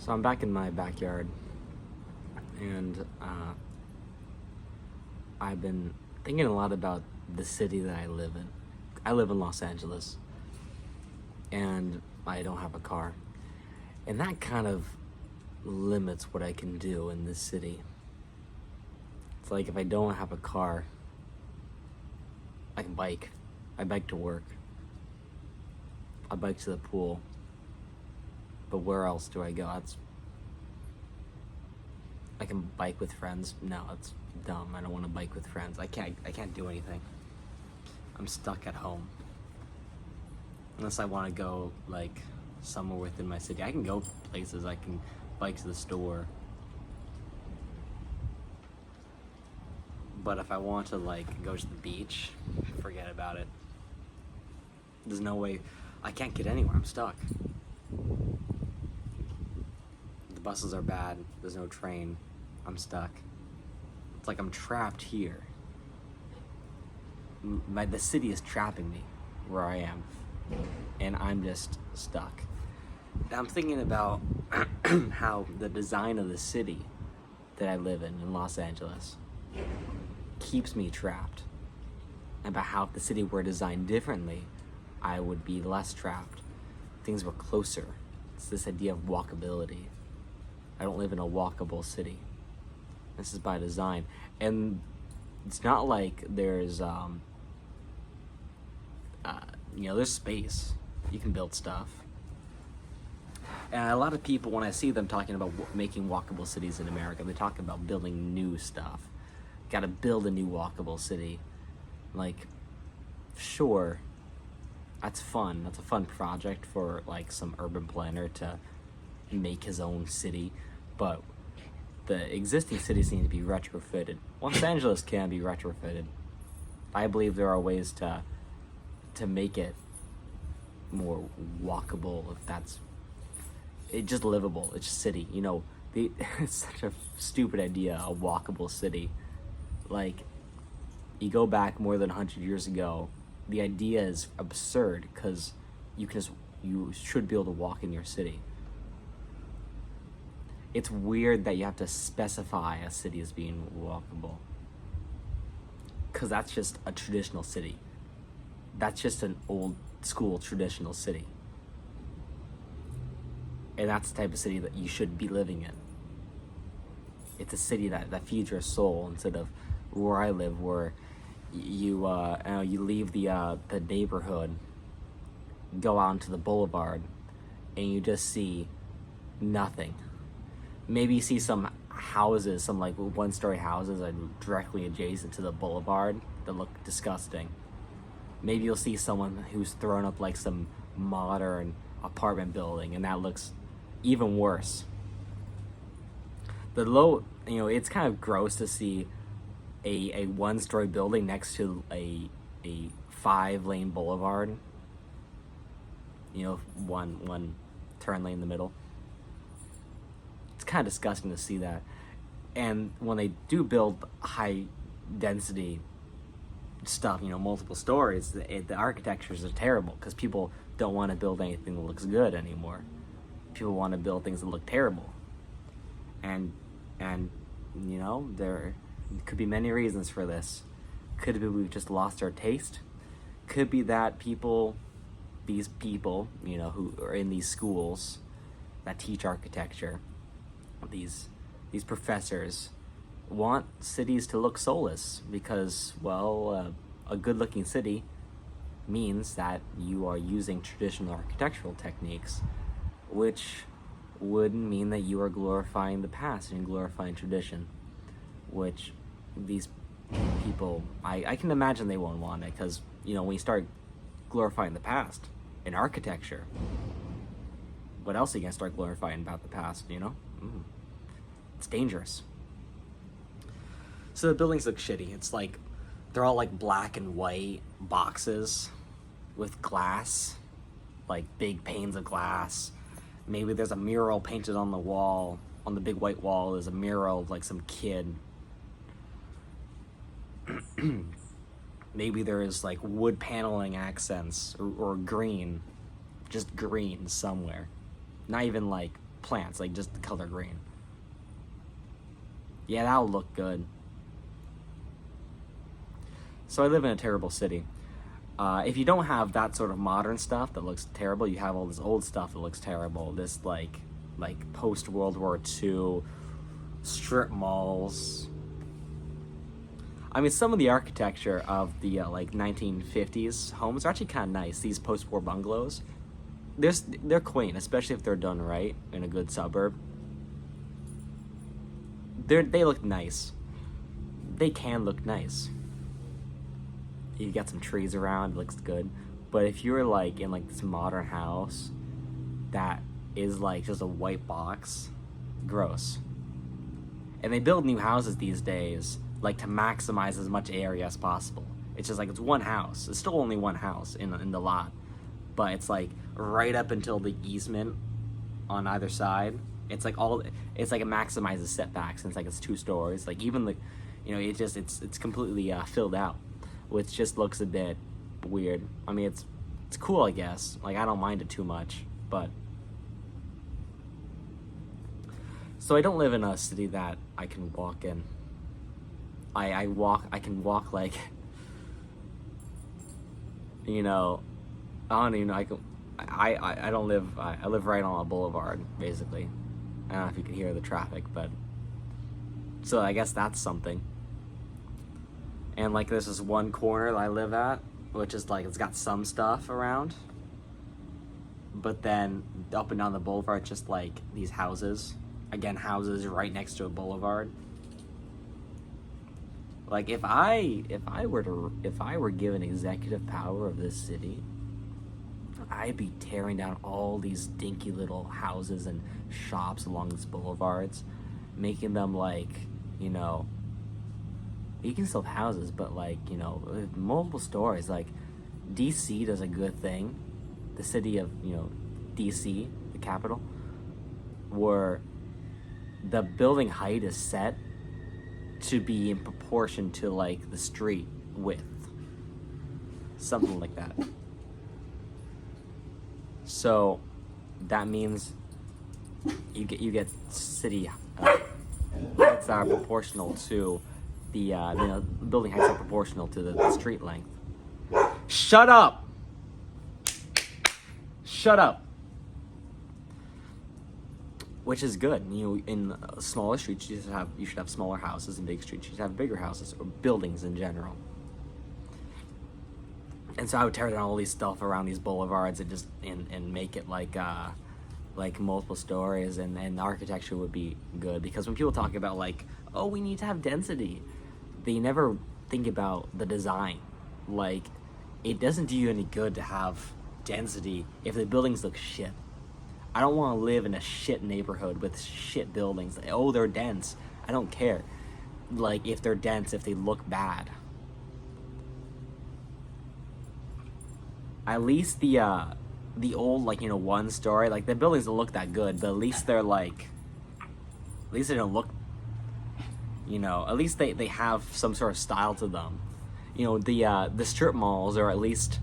So I'm back in my backyard, and I've been thinking a lot about the city that I live in. I live in Los Angeles, and I don't have a car. And that kind of limits what I can do in this city. It's like if I don't have a car, I can bike. I bike to work. I bike to the pool. But where else do I go? I can bike with friends. No, it's dumb. I don't want to bike with friends. I can't do anything. I'm stuck at home. Unless I want to go like somewhere within my city. I can go places. I can bike to the store. But if I want to like go to the beach, forget about it. There's no way. I can't get anywhere. I'm stuck. The buses are bad. There's no train. I'm stuck. It's like I'm trapped here. The city is trapping me where I am, and I'm just stuck. I'm thinking about how the design of the city that I live in Los Angeles keeps me trapped. About how if the city were designed differently, I would be less trapped. Things were closer. It's this idea of walkability. I don't live in a walkable city. This is by design. And it's not like there's, there's space. You can build stuff. And a lot of people, when I see them talking about making walkable cities in America, they talk about building new stuff. Got to build a new walkable city. Like, sure, that's fun. That's a fun project for like some urban planner to make his own city. But the existing cities need to be retrofitted. Los Angeles can be retrofitted. I believe there are ways to make it more walkable, if that's it, just livable. It's just city, it's such a stupid idea, a walkable city. Like, you go back more than 100 years ago, the idea is absurd because you should be able to walk in your city. It's weird that you have to specify a city as being walkable, because that's just a traditional city. That's just an old school traditional city. And that's the type of city that you should be living in. It's a city that feeds your soul, instead of where I live, where you leave the neighborhood, go out into the boulevard, and you just see nothing. Maybe you see some houses, some like one-story houses are directly adjacent to the boulevard that look disgusting. Maybe you'll see someone who's thrown up like some modern apartment building, and that looks even worse. It's kind of gross to see a one-story building next to a 5-lane boulevard. One turn lane in the middle. It's kind of disgusting to see that. And when they do build high density stuff, multiple stories, the architectures are terrible because people don't want to build anything that looks good anymore. People want to build things that look terrible. And there could be many reasons for this. Could be we've just lost our taste. Could be that these people, who are in these schools that teach architecture, these professors want cities to look soulless because, a good-looking city means that you are using traditional architectural techniques, which would mean that you are glorifying the past and glorifying tradition, which these people, I can imagine they won't want it, because, when you start glorifying the past in architecture, what else are you going to start glorifying about the past, It's dangerous. So the buildings look shitty. It's like, they're all like black and white boxes with glass, like big panes of glass. Maybe there's a mural painted on the wall. On the big white wall, there's a mural of like some kid. Maybe there is like wood paneling accents or green, just green somewhere. Not even like plants, like just the color green. Yeah, that'll look good. So I live in a terrible city. If you don't have that sort of modern stuff that looks terrible, you have all this old stuff that looks terrible. This like post World War II strip malls. I mean, some of the architecture of the like 1950s homes are actually kind of nice. These post-war bungalows, they're quaint, especially if they're done right in a good suburb. They look nice. They can look nice. You got some trees around, it looks good. But if you're like in like this modern house that is like just a white box, gross. And they build new houses these days like to maximize as much area as possible. It's just like it's one house. It's still only one house in the lot, but it's like right up until the easement on either side. It's like it maximizes setbacks, and it's 2 stories. Like even the, it's completely filled out, which just looks a bit weird. I mean, it's cool, I guess. Like I don't mind it too much, but so I don't live in a city that I can walk in. I can walk like, I don't even know. I don't live, I live right on a boulevard, basically. I don't know if you can hear the traffic, but, so I guess that's something. And like there's this one corner that I live at, which is like, it's got some stuff around, but then up and down the boulevard, just like these houses. Again, houses right next to a boulevard. Like if I were given executive power of this city, I'd be tearing down all these dinky little houses and shops along these boulevards, making them like, you can still have houses, but like, multiple stories. Like DC does a good thing. The city of, DC, the capital, where the building height is set to be in proportion to like the street width, something like that. So that means you get city heights that are proportional to the building heights are proportional to the street length. Shut up! Shut up! Which is good. In smaller streets, you should have smaller houses. In big streets, you should have bigger houses, or buildings in general. And so I would tear down all these stuff around these boulevards and just and make it like multiple stories, and the architecture would be good. Because when people talk about like, oh, we need to have density, they never think about the design. Like, it doesn't do you any good to have density if the buildings look shit. I don't want to live in a shit neighborhood with shit buildings. Oh, they're dense. I don't care. Like, if they're dense, if they look bad. At least the old, like, one story, like, the buildings don't look that good, but at least they're like, at least they don't look, at least they have some sort of style to them. The strip malls are at least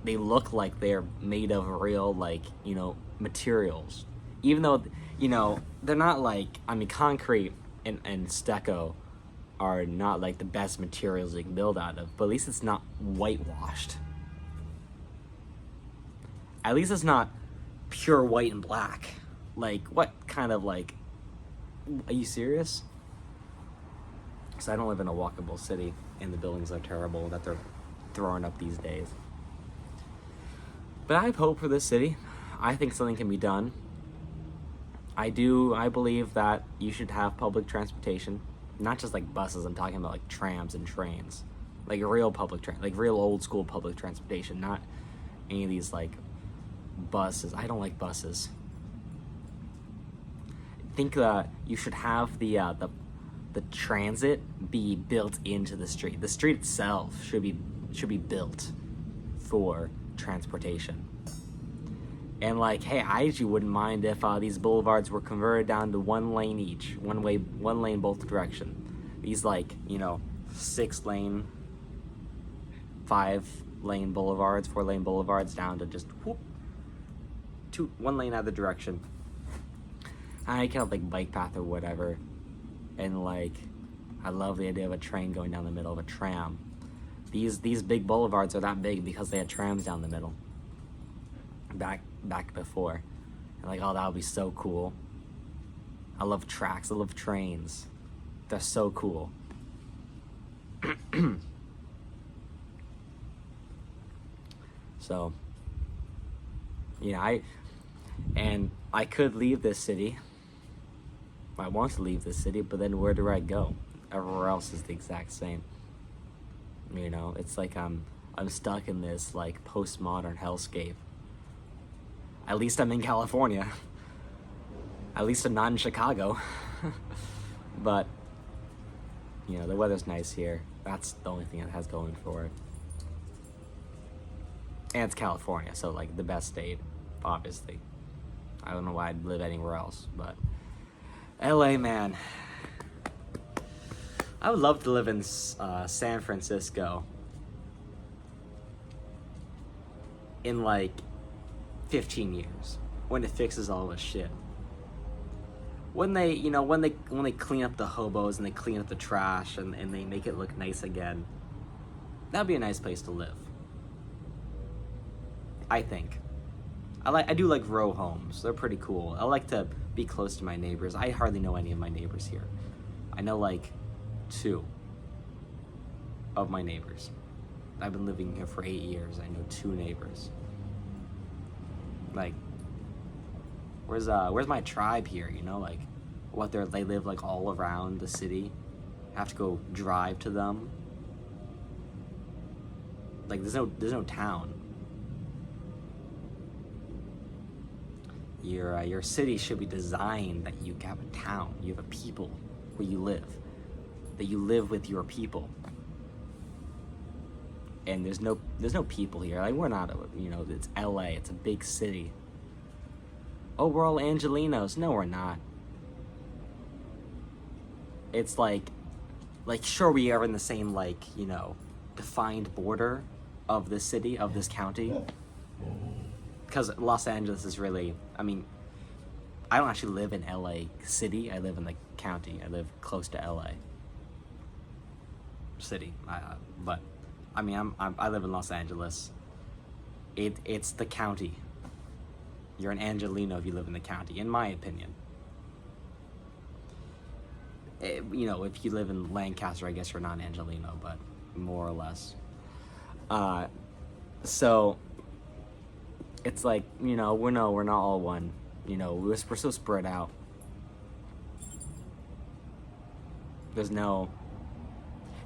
they look like they're made of real, like, materials. Even though, they're not like, concrete and stucco are not like the best materials you can build out of, but at least it's not whitewashed. At least it's not pure white and black. Like, what kind of, like, are you serious? So I don't live in a walkable city, and the buildings are terrible that they're throwing up these days. But I have hope for this city. I think something can be done. I believe that you should have public transportation. Not just like buses, I'm talking about like trams and trains. Like real like real old school public transportation, not any of these like buses. I don't like buses. I think you should have the transit be built into the street. The street itself should be built for transportation. And like, hey, I actually wouldn't mind if these boulevards were converted down to one lane each, one lane both direction. These like 6-lane, 5-lane boulevards, 4-lane boulevards down to just whoop. one lane either direction. I can have like bike path or whatever, and like, I love the idea of a train going down the middle of a tram. These big boulevards are that big because they had trams down the middle. Back before, and like, oh, that would be so cool. I love tracks. I love trains. They're so cool. So, yeah, I could leave this city. I want to leave this city, but then where do I go? Everywhere else is the exact same. You know, it's like I'm stuck in this like postmodern hellscape. At least I'm in California. At least I'm not in Chicago. But, you know, the weather's nice here. That's the only thing it has going for it. And it's California, so like the best state, obviously. I don't know why I'd live anywhere else, but LA, man. I would love to live in San Francisco in like 15 years when it fixes all this shit. When they, you know, when they clean up the hobos and they clean up the trash and they make it look nice again, that'd be a nice place to live. I think. I do like row homes. They're pretty cool. I like to be close to my neighbors. I hardly know any of my neighbors here. I know like 2 of my neighbors. I've been living here for 8 years. I know 2 neighbors. Like, where's my tribe here? You know, like, they live like all around the city. I have to go drive to them. Like, there's no town. Your city should be designed that you have a town. You have a people where you live. That you live with your people. And there's no people here. Like, we're not, you know, it's LA. It's a big city. Oh, we're all Angelenos. No, we're not. It's like sure, we are in the same, like, you know, defined border of this city, of this county. Because Los Angeles is really, I mean, I don't actually live in LA City. I live in the county. I live close to LA City. But, I mean, I live in Los Angeles. It's the county. You're an Angeleno if you live in the county, in my opinion. You know, if you live in Lancaster, I guess you're not Angeleno, but more or less. So it's like, you know, we're not all one. You know, we're so spread out. There's no...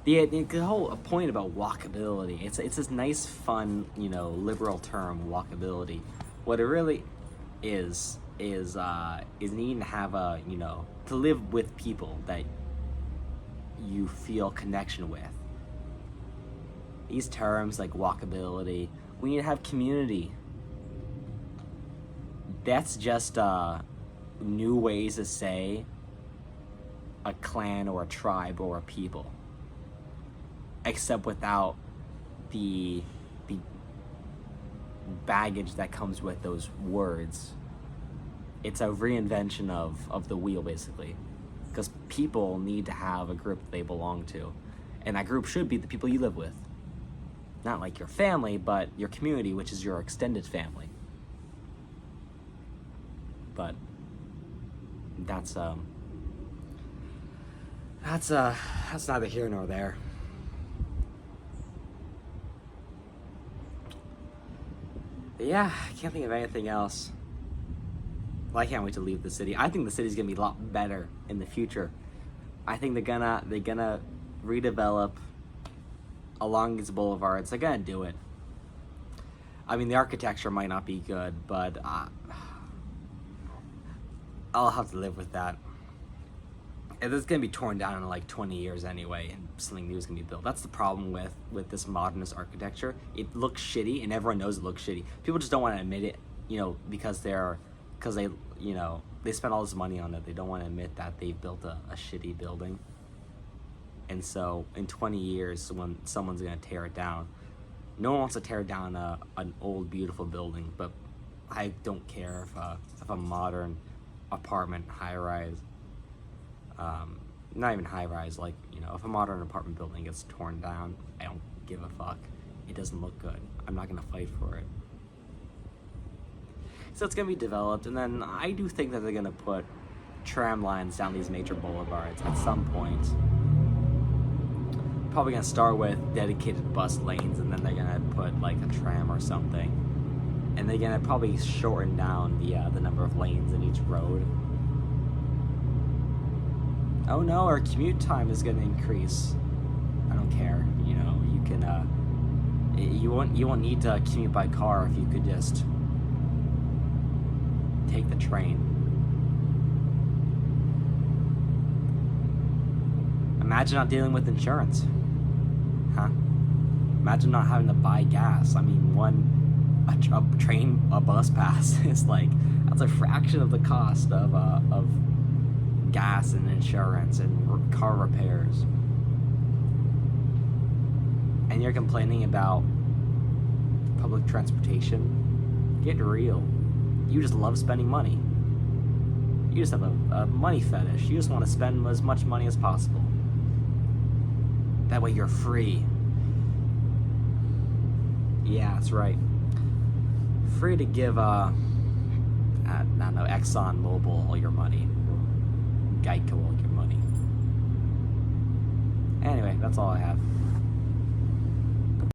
The whole point about walkability, it's this nice, fun, you know, liberal term, walkability. What it really is needing to have a, you know, to live with people that you feel connection with. These terms like walkability, we need to have community. That's just new ways to say a clan or a tribe or a people, except without the baggage that comes with those words. It's a reinvention of the wheel, basically, because people need to have a group that they belong to, and that group should be the people you live with, not like your family, but your community, which is your extended family. But that's neither here nor there. Yeah, I can't think of anything else. Well, I can't wait to leave the city. I think the city's gonna be a lot better in the future. I think they're gonna redevelop along these boulevards. They're gonna do it. I mean, the architecture might not be good, but I'll have to live with that. And it's gonna be torn down in like 20 years anyway, and something new is gonna be built. That's the problem with this modernist architecture. It looks shitty, and everyone knows it looks shitty. People just don't want to admit it, you know, because they, you know, they spent all this money on it. They don't want to admit that they built a shitty building. And so, in 20 years, when someone's gonna tear it down, no one wants to tear down an old, beautiful building, but I don't care if a modern apartment high-rise, not even high-rise, like, you know, if a modern apartment building gets torn down, I don't give a fuck. It doesn't look good. I'm not gonna fight for it. So it's gonna be developed, and then I do think that they're gonna put tram lines down these major boulevards at some point. Probably gonna start with dedicated bus lanes, and then they're gonna put like a tram or something, and they're gonna probably shorten down the number of lanes in each road. Oh no, our commute time is gonna increase. I don't care. You know, you can you won't need to commute by car if you could just take the train. Imagine not dealing with insurance. Huh? Imagine not having to buy gas. I mean, a bus pass is like, that's a fraction of the cost of gas and insurance and car repairs. And you're complaining about public transportation? Get real. You just love spending money. You just have a money fetish. You just want to spend as much money as possible. That way you're free. Yeah, that's right. Free to give, I don't know, Exxon Mobil all your money. Geico all your money. Anyway, that's all I have.